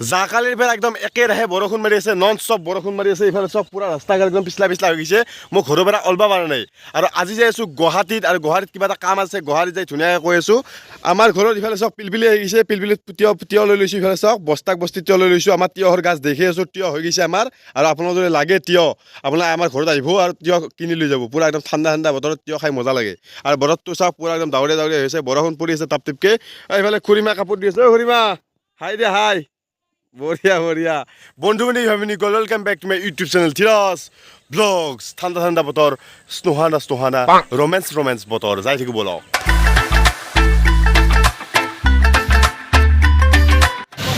জাকালিৰ পৰা একদম একেৰাহে বৰষুণ মাৰি আছে, নন ষ্টপ বৰষুণ মাৰি আছে। ইফালে চব পুৰা ৰাস্তা ঘাট একদম পিছলা হৈ গৈছে। মই ঘৰৰ পৰা ওলাব পৰা নাই। আৰু আজি যাই আছোঁ গুৱাহাটীত, আৰু গুৱাহাটীত কিবা এটা কাম আছে। গুৱাহাটীত যাই ধুনীয়াকৈ কৈ আছোঁ। আমাৰ ঘৰত ইফালে চব পিলপিলি হৈ গৈছে, পিলপিলিত তিয়হ লৈ লৈছোঁ। ইফালে চাওক বস্তাক বস্তি তিয়হ লৈ লৈছোঁ। আমাৰ তিয়হৰ গাছ দেখি আছোঁ, তিয়হ হৈ গৈছে আমাৰ। আৰু আপোনালোকৰ যদি লাগে তিয়হ, আপোনালোকে আমাৰ ঘৰত আহিব আৰু তিয়হ কিনি লৈ যাব। পুৰা একদম ঠাণ্ডা ঠাণ্ডা বতৰত তিয়হ খাই মজা লাগে। আৰু বতৰটো চাওক পুৰা একদম ডাৱৰীয়া ডাৱৰীয়া হৈছে, বৰষুণ পৰি আছে টাপ টিপকৈ। এইফালে খুৰীমা কাপোৰ দি আছে। অ' খুৰীমা, হাই দে হাই। বঢ়িয়া বঢ়িয়া বন্ধু বান্ধৱী ভাবিনি গ'ল। Welcome back to my YouTube channel Thiraj vlogs. ঠাণ্ডা ঠাণ্ডা বতৰ, স্নোহানা ৰোমেন্স বতৰ, যাই থাকিব বলক।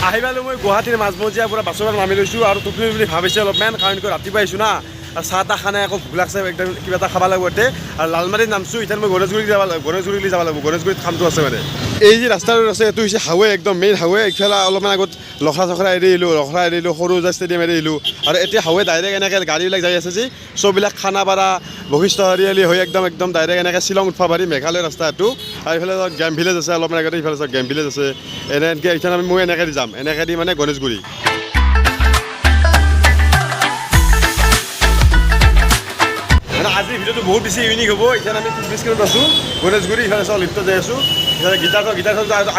আহি পালোঁ মই গুৱাহাটীৰ মাজমজিয়াৰ পৰা বাছৰ পৰা নামি লৈছোঁ। আৰু টোপনি বুলি ভাবিছে অলপমান, কাৰণ ৰাতিপুৱা আহিছোঁ না। আৰু চাহ তাহ খানাই আকৌ ভোক লাগছে, একদম কিবা এটা খাব লাগিব ইয়াতে। আৰু লালমাৰীত নামছোঁ। এতিয়া মই গণেশগুৰিত যাব লাগিব, গণেশগুৰিত কামটো আছে মানে। এই যে ৰাস্তাটো আছে এইটো হৈছে হাইৱে, একদম মেইন হাইৱে। এইফালে অলপমান আগত লখৰা চখৰা এৰি আহিলোঁ, সৰু যে ষ্টেডিয়াম এৰি আহিলোঁ। আৰু এতিয়া হাইৱে ডাইৰেক্ট এনেকৈ গাড়ীবিলাক যাই আছে যে, চববিলাক খানাপাৰা বশিষ্ঠ চাৰিআলি হৈ একদম ডাইৰেক্ট এনেকৈ শ্বিলং উঠিব পাৰি, মেঘালয় ৰাস্তা এইটো। আৰু এইফালে গেম ভিলেজ আছে, অলপমান আগতে ইফালে গেম ভিলেজ আছে। এনেকৈ এইখানে মই এনেকৈ যাম, এনেকৈ দি মানে গণেশগুৰি। মানে আজিৰ ভিডিঅ'টো বহুত বেছি ইউনিক হ'ব। এতিয়া আমি ব্ৰিজখনত আছোঁ, গণেশগুৰি। ইফালে চাওঁ লিফ্টত যাই আছোঁ। ইফালে গীটাৰ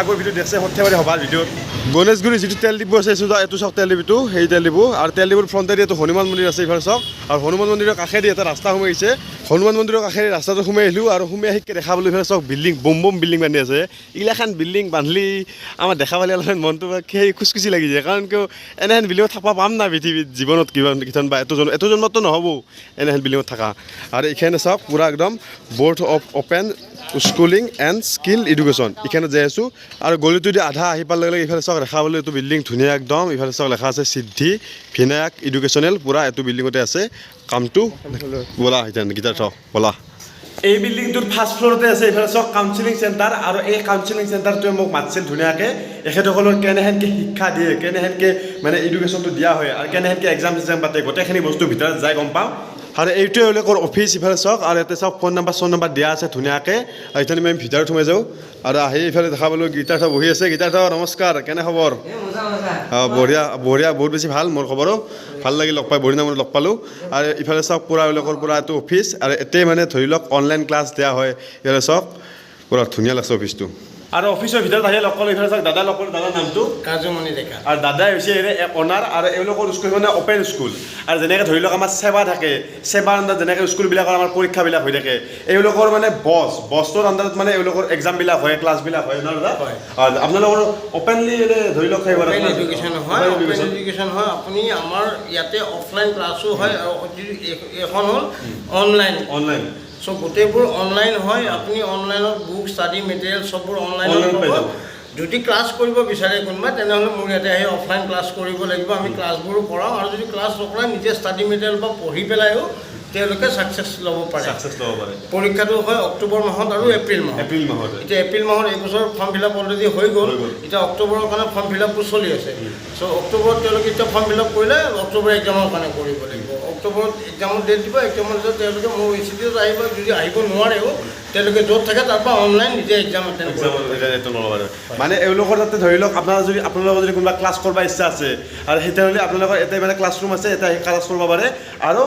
আগৰ ভিডিঅ' দেখছে, সৰ্থেবাৰী সভাৰ ভিডিঅ'ত। গণেশগুৰি যিটো তেল ডিপু আছে এইটো চাওক, তেল ডিপুটো সেই তেল ডিপু। আৰু তেল ডিপুৰ ফ্ৰণ্টেদি এইটো হনুমান মন্দিৰ আছে, ইফালে চাওক। আৰু হনুমান মন্দিৰৰ কাষেদি এটা ৰাস্তা সোমাই আহিছে। হনুমান মন্দিৰৰ কাষেদি ৰাস্তাটো সোমাই আহিলোঁ। আৰু সোমাই আহি দেখা পালোঁ ইফালে চাওক বিল্ডিং, বম বিল্ডিং বান্ধি আছে। এইগিলাখান বিল্ডিং বান্ধলি আমাৰ দেখা পালে অলপমান মনটো সেই খুচখুচি লাগি যায়। কাৰণ কিয় এনেহেন বিল্ডিঙত থাকিব পাম না পৃথিৱীত, জীৱনত কিমান বা এইটো জন্মততো নহ'ব এনেহেন বিল্ডিঙত থকা। আৰু এইখানে চাওক পুৰা একদম board of open schooling and skill education, এইখানে যাই আছোঁ। আৰু গলিটো দি আধা আহি পালে ইফালে চাওক দেখা পালোঁ এইটো বিল্ডিং ধুনীয়া একদম। ইফালে চাওক লেখা আছে সিদ্ধি ভিনায়ক এডুকেশ্যনেল, পুৰা এইটো বিল্ডিঙতে আছে কামটো। ব'লা এতিয়া গীটাৰ চাওক ব'লা। এই বিল্ডিংটোৰ ফাৰ্ষ্ট ফ্ল'ৰতে আছে ইফালে চাওক কাউন্সিলিং চেণ্টাৰ। আৰু এই কাউন্সিলিং চেণ্টাৰটোৱে মোক মাতিছিল ধুনীয়াকৈ, এখেতসকলৰ কেনেহেনকৈ শিক্ষা দিয়ে, কেনেহেনকৈ মানে এডুকেশ্যনটো দিয়া হয়, আৰু কেনেহেনকৈ এক্সাম পাতে, গোটেইখিনি বস্তু ভিতৰত যাই গম পাওঁ। আৰু এইটোৱে এওঁলোকৰ অফিচ। ইফালে চাওক, আৰু ইয়াতে চাওক ফোন নম্বৰ দিয়া আছে ধুনীয়াকৈ। আৰু এতিয়া আমি ভিতৰত সোমাই যাওঁ। আৰু আহি ইফালে দেখা পালোঁ গীটাৰ চাওক বহি আছে। গীটাৰ চাওক নমস্কাৰ, কেনে খবৰ? বঢ়িয়া বঢ়িয়া, বহুত বেছি ভাল। মোৰ খবৰো ভাল লাগিল লগ পাই, বহুত দিনৰ মূৰত লগ পালোঁ। আৰু ইফালে চাওক পুৰা এওঁলোকৰ পুৰা এইটো অফিচ। আৰু এতে মানে ধৰি লওক অনলাইন ক্লাছ দিয়া হয়। ইফালে চাওক পুৰা ধুনীয়া লাগছে অফিচটো। আৰু অফিচৰ ভিতৰত আহি লগ পালোঁ ইফালে চাওক দাদা লগ পালোঁ। দাদাৰ নামটো কাজুমণি ডেকা। আৰু দাদাই হৈছে এক অনাৰ। আৰু এওঁলোকৰ স্কুল মানে অ'পেন স্কুল। আৰু যেনেকৈ ধৰি লওক আমাৰ সেৱা থাকে, সেৱাৰ আণ্ডাৰত যেনেকৈ স্কুলবিলাকৰ আমাৰ পৰীক্ষাবিলাক হৈ থাকে, এওঁলোকৰ মানে বছটোৰ আণ্ডাৰত মানে এওঁলোকৰ এক্সামবিলাক হয়, ক্লাছবিলাক হয় ন দাদা? হয়। আপোনালোকৰ অ'পেনলি ধৰি লওক অ'পেন এডুকেশ্যন হয়, অ'পেন এডুকেশ্যন হয়। আপুনি আমাৰ ইয়াতে অফলাইন ক্লাছো হয়, আৰু এখন হ'ল অনলাইন। চ' গোটেইবোৰ অনলাইন হয়। আপুনি অনলাইনত বুক ষ্টাডি মেটেৰিয়েল চববোৰ অনলাইনত পাব। যদি ক্লাছ কৰিব বিচাৰে কোনোবাই, তেনেহ'লে মোৰ ইয়াতে আহি অফলাইন ক্লাছ কৰিব লাগিব। আমি ক্লাছবোৰো কৰাওঁ। আৰু যদি ক্লাছ নকৰাই নিজে ষ্টাডি মেটেৰিয়েল বা পঢ়ি পেলাইও তেওঁলোকে ছাকচেছ ল'ব পাৰে। পৰীক্ষাটো হয় অক্টোবৰ মাহত আৰু এপ্ৰিল মাহত। এতিয়া এপ্ৰিল মাহত এইবছৰ ফৰ্ম ফিল আপ অলৰেডি হৈ গ'ল। এতিয়া অক্টোবৰৰ কাৰণে ফৰ্ম ফিল আপটো চলি আছে। চ' অক্টোবৰত তেওঁলোকে এতিয়া ফৰ্ম ফিল আপ কৰিলে অক্টোবৰ এক্সামৰ কাৰণে কৰিব লাগিব। অক্টোবৰত এক্সামৰ ডেট দিব। এক্সামৰ ডেটত তেওঁলোকে মোৰ ইনষ্টিটিউটত আহিব। যদি আহিব নোৱাৰেও তেওঁলোকে য'ত থাকে তাৰ পৰা অনলাইন নিজে এক্সাম এটেণ্ড কৰিব পাৰে। মানে এওঁলোকৰ তাতে ধৰি লওক আপোনালোকৰ যদি কোনোবা ক্লাছ কৰিব ইচ্ছা আছে, আৰু তেতিয়াহ'লে আপোনালোকৰ এটা মানে ক্লাছৰুম আছে, এটা ক্লাছ কৰিব পাৰে। আৰু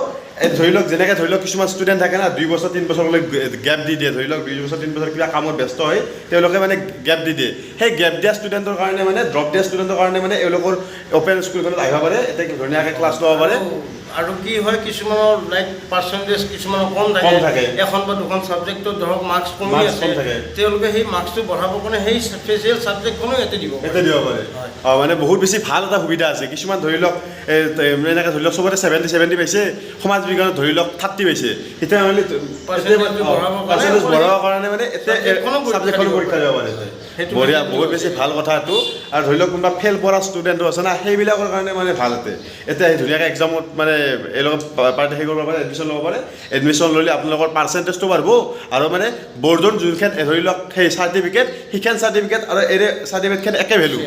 ধৰি লওক যেনেকৈ ধৰি লওক কিছুমান ষ্টুডেণ্ট থাকে না, 2 বছৰ 3 বছৰলৈ গেপ দি দিয়ে। ধৰি লওক 2 বছৰ 3 বছৰ কিবা কামত ব্যস্ত হয়, তেওঁলোকে মানে গেপ দি দিয়ে। সেই গেপ দিয়া ষ্টুডেণ্টৰ কাৰণে মানে ড্ৰপ দিয়া ষ্টুডেণ্টৰ কাৰণে মানে এওঁলোকৰ অ'পেন স্কুলখনত আহিব পাৰে, এতিয়া ধুনীয়াকৈ ক্লাছ ল'ব পাৰে। আৰু কি হয়, কিছুমানৰ লাইক পাৰ্চেণ্টেজ কিছুমানৰ কম থাকে, এখন বা দুখন ছাবজেক্টত ধৰক মাৰ্কছ কমি আছে, তেওঁলোকে সেই মাৰ্কছটো বঢ়াবৰ কাৰণে সেই স্পেচিয়েল ছাবজেক্টখনো ইয়াতে দিব পাৰে। মানে বহুত বেছি ভাল এটা সুবিধা আছে। কিছুমান ধৰি লওক এনেকৈ ধৰি লওক চবতে 70 পাইছে, সমাজ বিজ্ঞানত ধৰি লওক 30 পাইছে, তেতিয়াহ'লে পাৰ্চেণ্টেজ বঢ়াবৰ কাৰণে মানে ছাবজেক্টখনো পৰীক্ষা দিব পাৰে। বঢ়িয়া, বহুত বেছি ভাল কথা এইটো। আৰু ধৰি লওক কোনোবা ফেইল কৰা ষ্টুডেণ্টো আছে না, সেইবিলাকৰ কাৰণে মানে ভাল এতিয়া ধুনীয়াকৈ এক্সামত মানে এওঁলোকে পাৰ্টি কৰিব পাৰে, এডমিশ্যন ল'ব পাৰে। এডমিশ্যন ল'লে আপোনালোকৰ পাৰ্চেণ্টেজটো বাঢ়িব। আৰু মানে বৰ্ডৰ যোনখন ধৰি লওক সেই চাৰ্টিফিকেট, সেইখন চাৰ্টিফিকেট আৰু এই চাৰ্টিফিকেটখন একে ভেলু,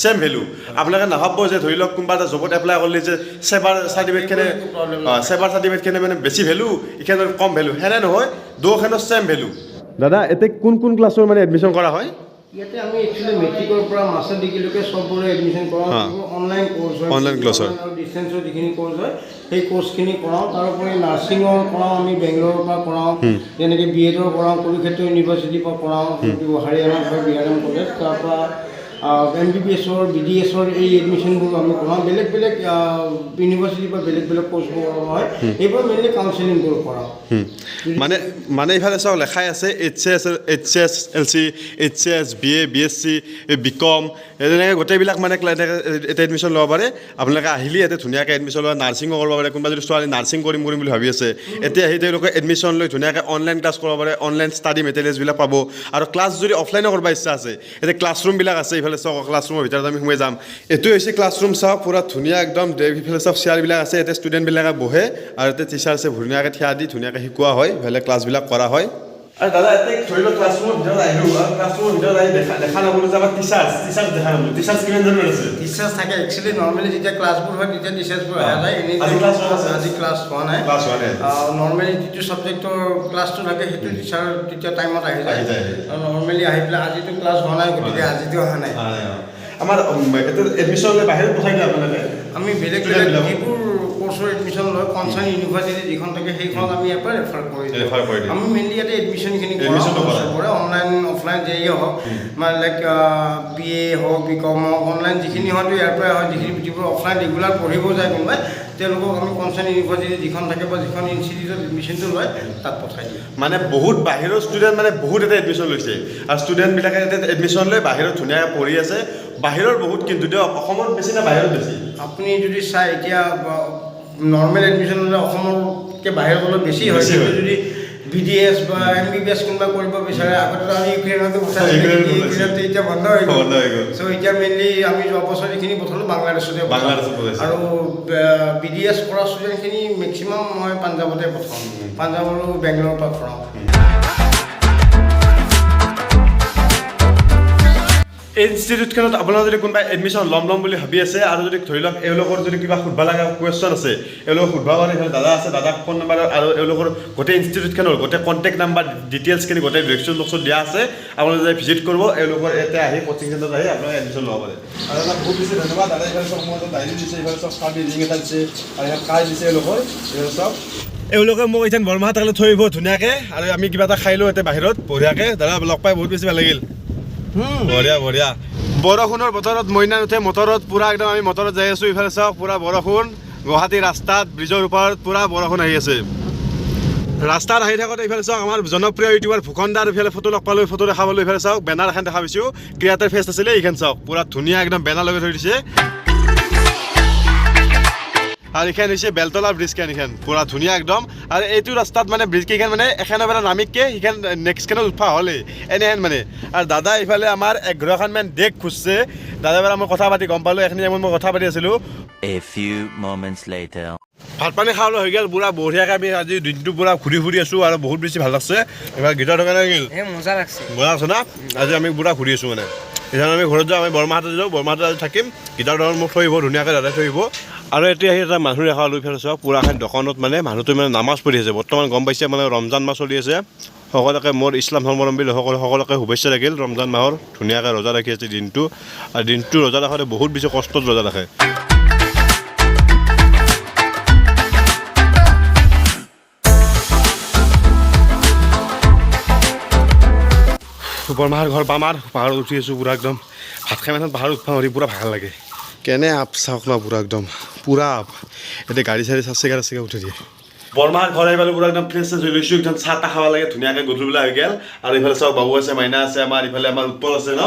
ছেম ভেলু। আপোনালোকে নাভাবিব যে ধৰি লওক কোনোবা এটা জবত এপ্লাই কৰিলে যে সেৱাৰ চাৰ্টিফিকেটখনে মানে বেছি ভেলু, এইখনৰ কম ভেলু, সেনে নহয়, দুয়োখনৰ ছেম ভেলু। দাদা এতিয়া কোন ক্লাছৰ মানে এডমিশ্যন কৰা হয়? ইয়াতে আমি একচুৱেলি মেট্ৰিকৰ পৰা মাষ্টাৰ ডিগ্ৰীলৈকে চবৰে এডমিশ্যন কৰাওঁ অনলাইন কোৰ্চ হয় অনলাইন ক্লাছ হয় আৰু ডিষ্টেঞ্চৰ যিখিনি কোৰ্চ হয় সেই কোৰ্চখিনি কৰাওঁ তাৰোপৰি নাৰ্ছিঙৰ কৰাওঁ আমি বেংগলোৰৰ পৰা কৰাওঁ যেনেকৈ বি এডৰ কৰাওঁ কুৰুক্ষেত্ৰ ইউনিভাৰ্চিটিৰ পৰা কৰাওঁ হাৰিয়ানাৰ পৰা BRM কলেজ তাৰপৰা MBBSৰ BDSৰ এই এডমিশ্যনবোৰ আমি কৰাওঁ বেলেগ বেলেগ ইউনিভাৰ্চিটিৰ পৰা বেলেগ বেলেগ কোৰ্চবোৰ কৰা হয় এইবোৰ মেইনলি কাউন্সেলিংবোৰ কৰাওঁ মানে ইফালে চাওক লেখাই আছে HSLC HS BA BSc BCom এনেকৈ গোটেইবিলাক মানে এটা এডমিশ্যন ল'ব পাৰে আপোনালোকে আহিলে ইয়াতে ধুনীয়াকৈ এডমিশ্যন লোৱা নাৰ্ছিঙো কৰিব পাৰে কোনোবা যদি ছোৱালী নাৰ্ছিং কৰিম বুলি ভাবি আছে এতিয়া আহি তেওঁলোকে এডমিশ্যন লৈ ধুনীয়াকৈ অনলাইন ক্লাছ কৰিব পাৰে অনলাইন ষ্টাডি মেটেৰিয়েলছবিলাক পাব আৰু ক্লাছ যদি অফলাইনো কৰিব ইচ্ছা আছে এতিয়া ক্লাছৰুমবিলাক আছে ইফালে চাওক ক্লাছৰুমৰ ভিতৰত আমি সোমাই যাম এইটো হৈছে ক্লাছৰুম চাওক পূৰা ধুনীয়া একদম ইফালে চাওক চেয়াৰবিলাক আছে ইয়াতে ষ্টুডেণ্টবিলাকে বহে আৰু ইয়াতে টিচাৰ্ছে ধুনীয়াকৈ থিয়া দি ধুনীয়াকৈ শিকোৱা হয় ইফালে ক্লাছবিলাক কৰা হয় আৰু দাদা এতিয়া ধৰি লওক ক্লাছৰুমৰ ভিতৰত আহিলোঁ আৰু ক্লাছৰুমৰ ভিতৰত আহি দেখা নাপালোঁ যে আমাৰ টিচাৰ্ছ দেখা নাপালোঁ টিচাৰ্ছ কিমানজনমান আছে টিচাৰ্ছ থাকে একচুৱেলি নৰ্মেলি যেতিয়া ক্লাছবোৰ হয় তেতিয়া টিচাৰ্ছবোৰ অহা যায় এনেই আজি ক্লাছ হোৱা নাই নৰ্মেলি যিটো ছাবজেক্টৰ ক্লাছটো থাকে সেইটো টিচাৰ তেতিয়া টাইমত আহি যায় আৰু নৰ্মেলি আহি পেলাই আজিতো ক্লাছ হোৱা নাই গতিকে আজিতো অহা নাই আমাৰ এডমিশ্যন লৈ বাহিৰত পঠাই দিয়ে আপোনালোকে আমি বেলেগ বেলেগ যিবোৰ কোৰ্চৰ এডমিশ্যন লয় কনচাৰ্ণ ইউনিভাৰ্চিটি যিখন থাকে সেইখনত আমি ইয়াৰ পৰা ৰেফাৰ কৰি দিওঁ আমি মেইনলি ইয়াতে এডমিশ্যনখিনি কৰোঁ অনলাইন অফলাইন যেয়ে হওক মানে লাইক BA হওক BCom হওক অনলাইন যিখিনি হয়তো ইয়াৰ পৰাই হয় যিবোৰ অফলাইন ৰেগুলাৰ পঢ়িব যায় কোনোবাই তেওঁলোকক আমি কনচাৰ্ণ ইউনিভাৰ্চিটি যিখন থাকে বা যিখন ইনষ্টিটিউটত এডমিশ্যনটো লয় তাত পঠাই দিওঁ মানে বহুত বাহিৰৰ ষ্টুডেণ্ট মানে বহুত এটা এডমিশ্যন লৈছে আৰু ষ্টুডেণ্টবিলাকে ইয়াতে এডমিশ্যন লৈ বাহিৰত ধুনীয়াকৈ পঢ়ি আছে বাহিৰৰ বহুত কিন্তু অসমত বেছি না বাহিৰত বেছি আপুনি যদি চাই এতিয়া নৰ্মেল এডমিশ্যন হ'লে অসমতকৈ বাহিৰত অলপ বেছি হয় যদি BDS বা MBBS কোনোবা কৰিব বিচাৰে আগতে আমি ইউক্ৰেইনতো পঠাইছিলোঁ এতিয়া বন্ধ হৈ গ'ল চ' এতিয়া মেইনলি আমি যোৱা বছৰ এইখিনি পঠালোঁ বাংলাদেশতে আৰু BDS কৰা ষ্টুডেণ্টখিনি মেক্সিমাম মই পাঞ্জাৱতে পঠাওঁ পাঞ্জাৱ আৰু বেংগলোৰৰ পৰা পঠাওঁ এই ইনষ্টিটিউটখনত আপোনাৰ যদি কোনোবাই এডমিশ্যন ল'ম বুলি ভাবি আছে আৰু যদি ধৰি লওক এওঁলোকৰ যদি কিবা সুধিব লগা কুৱেশ্যন আছে এওঁলোকক সুধিব পাৰে এইফালে দাদা আছে দাদাক ফোন নম্বৰ আৰু এওঁলোকৰ গোটেই ইনষ্টিটিউটখনৰ গোটেই কণ্টেক্ট নাম্বাৰ ডিটেইলছখিনি গোটেই ডিৰেকশ্যন বক্সত দিয়া আছে আপোনালোকে যদি ভিজিট কৰিব এওঁলোকৰ ইয়াতে আহি কোচিং চেণ্টাৰত আহি আপোনালোকে এডমিশ্যন ল'ব পাৰে আৰু দাদা বহুত বেছি ধন্যবাদ দাদা এইফালে চব মই ডায়েৰী দিছে এইফালে চব কাৰ্ড লিংক এটা দিছে আৰু ইয়াত কাৰ্ড দিছে এওঁলোকৰ এইফালে চব এওঁলোকে মোক এতিয়া বৰমাহত তালৈ থৈ আহিব ধুনীয়াকৈ আৰু আমি কিবা এটা খাই লওঁ ইয়াতে বাহিৰত বঢ়িয়াকৈ দাদা লগ পাই বহুত বেছি ভাল লাগিল বঢ়িয়া বঢ়িয়া বৰষুণৰ বতৰত মইনা নুঠে মটৰত পূৰা একদম আমি মটৰত যাই আছোঁ ইফালে চাওক পূৰা বৰষুণ গুৱাহাটী ৰাস্তাত ব্ৰিজৰ ওপৰত পূৰা বৰষুণ আহি আছে ৰাস্তাত আহি থাকোঁতে ইফালে চাওক আমাৰ জনপ্ৰিয় ইউটিউবাৰ ফুকনদাৰ ইফালে ফটো লগ পালোঁ ফটো দেখা পালোঁ ইফালে চাওক বেনাৰ এখন দেখা পাইছোঁ ক্ৰিয়েটাৰ ফেষ্ট আছিলে এইখন চাওক পূৰা ধুনীয়া একদম বেনাৰ লগাই থৈ দিছে আৰু এইখন হৈছে বেলতলা ব্ৰিজখন এইখন পূৰা ধুনীয়া একদম আৰু এইটো ৰাস্তাত মানে ব্ৰিজকেইখন মানে এখনৰ পৰা নামিতকৈ সেইখন নেক্সটখনত উঠা হ'লে এনেহেন মানে আৰু দাদা ইফালে আমাৰ 11খনমান ডেক খুজছে দাদাৰ পৰা মই কথা পাতি গম পালোঁ এখিনি টাইমত মই কথা পাতি আছিলোঁ ভাত পানী খাবলৈ হৈ গ'ল পূৰা বঢ়িয়াকৈ আমি আজি দিনটো পূৰা ঘূৰি ফুৰি আছোঁ আৰু বহুত বেছি ভাল লাগছে এইবাৰ গীটাৰ থকা লাগিল মজা লাগছে না আজি আমি পূৰা ঘূৰি আছোঁ মানে এতিয়া আমি ঘৰত যাওঁ আমি বৰমাহাটত যাওঁ বৰমাহাটত আজি থাকিম গীটাৰ দোকান মোক থৈ আহিব ধুনীয়াকৈ দাদাই থৈ আহিব আৰু এতিয়া আহি এটা মানুহ দেখা লৈ ফেলে চাওক পূৰা এখন দোকানত মানে মানুহটোৱে মানে নামাজ পঢ়ি আছে বৰ্তমান গম পাইছে মানে ৰমজান মাহ চলি আছে সকলোকে মোৰ ইছলাম ধৰ্মাৱলম্বী সকলোকে শুভেচ্ছা থাকিল ৰমজান মাহৰ ধুনীয়াকৈ ৰোজা ৰাখি আছে দিনটো আৰু দিনটো ৰোজা ৰাখোঁতে বহুত বেছি কষ্টত ৰোজা ৰাখে বৰমাহৰ ঘৰ পামাৰ পাহাৰত উঠি আছোঁ পূৰা একদম ভাত খাই মানে পাহাৰত উঠা মাৰি পূৰা ভাল লাগে কেনে আপ চাওক না পূৰা একদম পূৰা আপ এতিয়া গাড়ী চাড়ী চাচেগা উঠি দিয়ে বৰমাহৰ ঘৰ আহিবলৈ পূৰা একদম ফ্ৰেছ হৈ লৈছোঁ একদম চাহ তাহ খাব লাগে ধুনীয়াকৈ গধূলিবেলা হৈ গ'ল আৰু ইফালে চাওক বাবু আছে মাইনা আছে আমাৰ ইফালে আমাৰ উৎপল আছে ন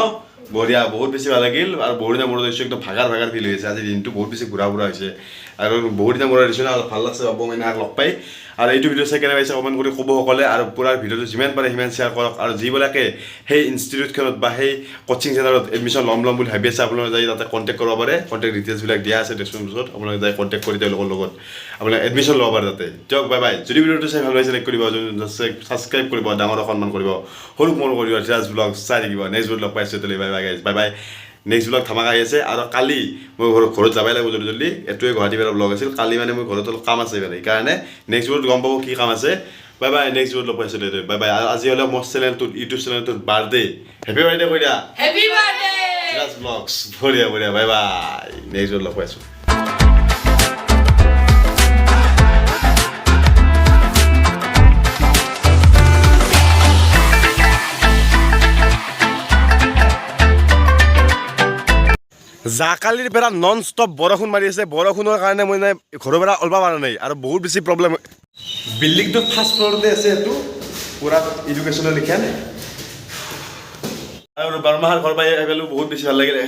বঢ়িয়া বহুত বেছি ভাল লাগিল আৰু বহুত দিনৰ মূৰত হৈছোঁ একদম ভাগাৰ ফিল হৈ আছে আজি দিনটো বহুত বেছি ঘূৰা হৈছে আৰু বহুত দিনৰ মূৰত দিছোঁ না ভাল লাগছে বাবু মাইনাক লগ পাই আৰু এইটো ভিডিঅ' চাই কেনে পাইছে কমেণ্ট কৰি ক'ব সকলে আৰু পূৰা ভিডিঅ'টো যিমান পাৰে সিমান শ্বেয়াৰ কৰক আৰু যিবিলাকে সেই ইনষ্টিটিউটখনত বা সেই কোচিং চেণ্টাৰত এডমিশ্যন ল'ম বুলি ভাবি আছে আপোনালোকে যাই তাতে কণ্টেক্ট কৰিব পাৰে কণ্টেক্ট ডিটেইলছবিলাক দিয়া আছে ডেছক্ৰিপশ্যন বক্সত আপোনালোকে যাই কণ্টেক্ট কৰি তেওঁলোকৰ লগত আপোনালোকে এডমিশ্যন ল'ব পাৰে তাতে দিয়ক বাই বাই যদি ভিডিঅ'টো চাই ভাল লাগিছে লাইক কৰিব ছাবস্ক্ৰাইব কৰিব ডাঙৰক সন্মান কৰিব সৰুক মন কৰিব ৰিয়াজ ব্লগ চাই থাকিব নেক্সট ভিডিঅ'ত লগ পাইছোঁ তেলে bye bye guys bye bye next blog ধামাকা আহি আছে আৰু কালি মই ঘৰত যাবই লাগিব জল্দি এইটোৱে গুৱাহাটী পৰা ব্লগ আছিল কালি মানে মোৰ ঘৰত অলপ কাম আছে মানে সেইকাৰণে নেক্সট ভিডিঅ'ত গম পাব কি কাম আছে বাই বাই নেক্সট ভিডিঅ'ত লগ পাইছোঁ দে বাই বাই আজি হ'লে মোৰ চেনেলটোত ইউটিউব চেনেলটোত বাৰ্থডে হেপী বাৰ্থডে কৈ দিয়া হেপী বাৰ্থডে চিৰাজ ব্লগছ বঢ়িয়া বঢ়িয়া বাই বাই নেক্সট ভিডিঅ'ত লগ পাইছোঁ জাকালিৰ পৰা নন ষ্টপ বৰষুণ মাৰি আছে বৰষুণৰ কাৰণে মই ঘৰৰ পৰা ওলাব পৰা নাই আৰু বহুত বেছি প্ৰব্লেম বিল্ডিংটো ফাৰ্ষ্ট ফ্ল'ৰতে আছে এইটো পুৰা এডুকেশ্যনেল লিখা আৰু বাৰমাহৰ ঘৰ পাই আহিলোঁ বহুত বেছি ভাল লাগিলে